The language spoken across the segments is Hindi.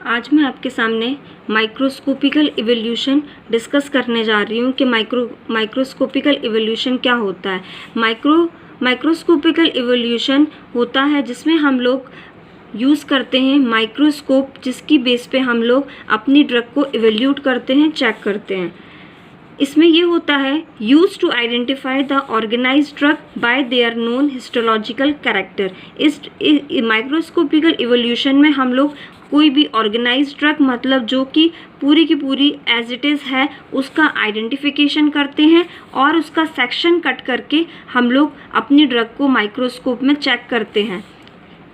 आज मैं आपके सामने माइक्रोस्कोपिकल इवोल्यूशन डिस्कस करने जा रही हूँ कि माइक्रोस्कोपिकल इवोल्यूशन क्या होता है। माइक्रोस्कोपिकल इवोल्यूशन होता है जिसमें हम लोग यूज़ करते हैं माइक्रोस्कोप, जिसकी बेस पे हम लोग अपनी ड्रग को इवोल्यूट करते हैं, चेक करते हैं। इसमें ये होता है use to identify the organised drug by their known histological character. इस माइक्रोस्कोपिकल इवोल्यूशन में हम लोग कोई भी ऑर्गेनाइज्ड ड्रग, मतलब जो कि पूरी की पूरी एज इट इज़ है, उसका आइडेंटिफिकेशन करते हैं और उसका सेक्शन कट करके हम लोग अपनी ड्रग को माइक्रोस्कोप में चेक करते हैं।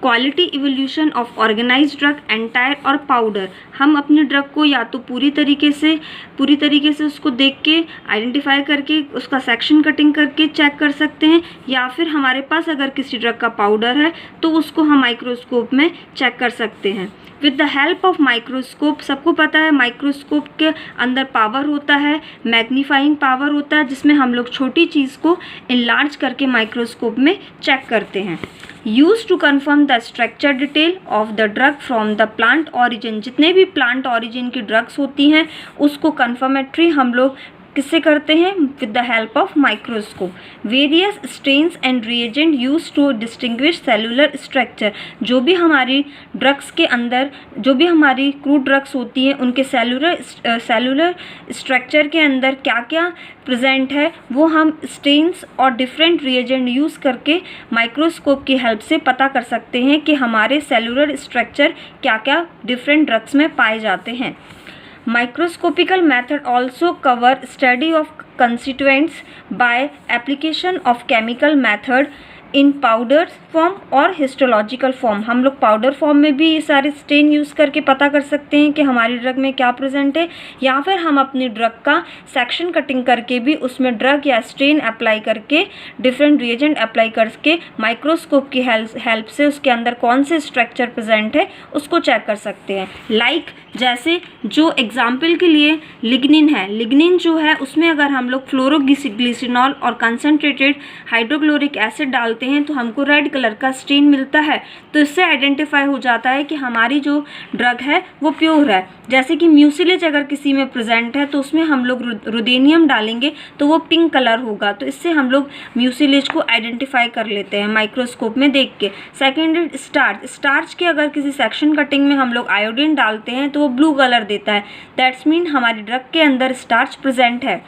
Quality evolution of organised drug entire और पाउडर, हम अपनी ड्रग को या तो पूरी तरीके से उसको देख के आइडेंटिफाई करके उसका सेक्शन कटिंग करके चेक कर सकते हैं, या फिर हमारे पास अगर किसी ड्रग का पाउडर है तो उसको हम माइक्रोस्कोप में चेक कर सकते हैं। With the help of microscope, सबको पता है माइक्रोस्कोप के अंदर पावर होता है, मैग्नीफाइंग पावर होता है, जिसमें हम लोग छोटी चीज़ को इनलार्ज करके माइक्रोस्कोप में चेक करते हैं। Use to confirm the structure detail of the drug from the plant origin, जितने भी प्लांट ऑरिजिन की ड्रग्स होती हैं उसको कन्फर्मेटरी हम लोग किससे करते हैं? With the help of microscope. Various strains and reagent use to distinguish cellular structure, जो भी हमारी ड्रग्स के अंदर, जो भी हमारी क्रूड ड्रग्स होती हैं उनके सेलुलर स्ट्रक्चर के अंदर क्या क्या प्रेजेंट है, वो हम स्ट्रेन्स और डिफरेंट रिएजेंट यूज़ करके माइक्रोस्कोप की हेल्प से पता कर सकते हैं कि हमारे सेलुलर स्ट्रक्चर क्या क्या डिफरेंट ड्रग्स में पाए जाते हैं। Microscopical method also cover study of constituents by application of chemical method in powder form और हिस्टोलॉजिकल फॉर्म। हम लोग पाउडर फॉर्म में भी ये सारे स्टेन यूज़ करके पता कर सकते हैं कि हमारी ड्रग में क्या प्रेजेंट है, या फिर हम अपनी ड्रग का सेक्शन कटिंग करके भी उसमें ड्रग या स्टेन अप्लाई करके, डिफरेंट रिएजेंट अप्लाई करके माइक्रोस्कोप की हेल्प से उसके अंदर कौन से स्ट्रक्चर प्रेजेंट है उसको चेक कर सकते हैं। लाइक जैसे जो एग्जाम्पल के लिए लिग्निन है, लिग्निन जो है उसमें अगर हम लोग फ्लोरोग्लिसरॉल और कंसनट्रेटेड हाइड्रोक्लोरिक एसिड डालते हैं तो हमको रेड कलर का स्टेन मिलता है, तो इससे आइडेंटिफाई हो जाता है कि हमारी जो ड्रग है वो प्योर है। जैसे कि म्यूसिलेज अगर किसी में प्रेजेंट है तो उसमें हम लोग रुदेनियम डालेंगे तो वो पिंक कलर होगा, तो इससे हम लोग म्यूसिलेज को आइडेंटिफाई कर लेते हैं माइक्रोस्कोप में देख के। सेकेंड स्टार्च के अगर किसी सेक्शन कटिंग में हम लोग आयोडीन डालते हैं तो वो ब्लू कलर देता है, दैट्स मीन हमारी ड्रग के अंदर स्टार्च प्रेजेंट है।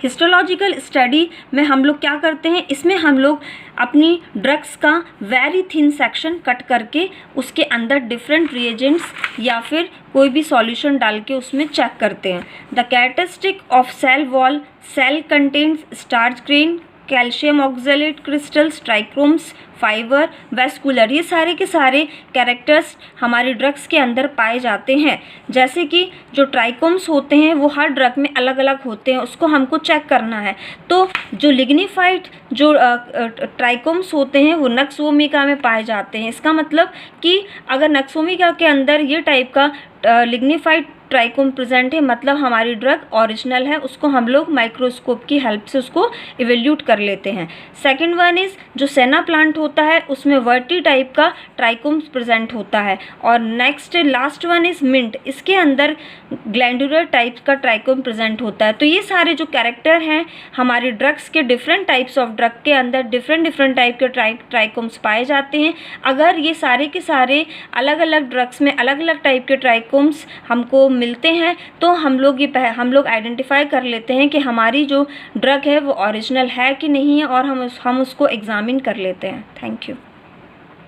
हिस्टोलॉजिकल स्टडी में हम लोग क्या करते हैं, इसमें हम लोग अपनी ड्रग्स का वेरी थिन सेक्शन कट करके उसके अंदर डिफरेंट रिएजेंट्स या फिर कोई भी सॉल्यूशन डाल के उसमें चेक करते हैं। The characteristic of cell wall, cell contains starch grain, calcium oxalate crystals, trichomes, fibre, vascular, ये सारे के सारे कैरेक्टर्स हमारी ड्रग्स के अंदर पाए जाते हैं। जैसे कि जो ट्राइकोम्स होते हैं वो हर ड्रग में अलग अलग होते हैं, उसको हमको चेक करना है। तो जो लिग्निफाइड जो ट्राइकोम्स होते हैं वो नक्सोमिका में पाए जाते हैं। इसका मतलब कि अगर नक्सोमिका के अंदर ये टाइप का लिग्निफाइड ट्राइकोम प्रेजेंट है, मतलब हमारी ड्रग ओरिजिनल है, उसको हम लोग माइक्रोस्कोप की हेल्प से उसको इवेल्यूट कर लेते हैं। सेकंड वन इज़ जो सेना प्लांट होता है उसमें वर्टी टाइप का ट्राइकोम्स प्रेजेंट होता है। और next last one is mint, इसके अंदर ग्लैंडुलर टाइप का ट्राइकोम प्रेजेंट होता है। तो ये सारे जो कैरेक्टर हैं हमारी ड्रग्स के, डिफरेंट टाइप्स ऑफ ड्रग के अंदर डिफरेंट टाइप के ट्राइकोम्स पाए जाते हैं। अगर ये सारे के सारे अलग अलग ड्रग्स में अलग अलग टाइप के ट्राइकोम्स हमको मिलते हैं तो हम लोग आइडेंटिफाई कर लेते हैं कि हमारी जो ड्रग है वो ओरिजिनल है कि नहीं है, और हम उसको एग्जामिन कर लेते हैं। Thank you.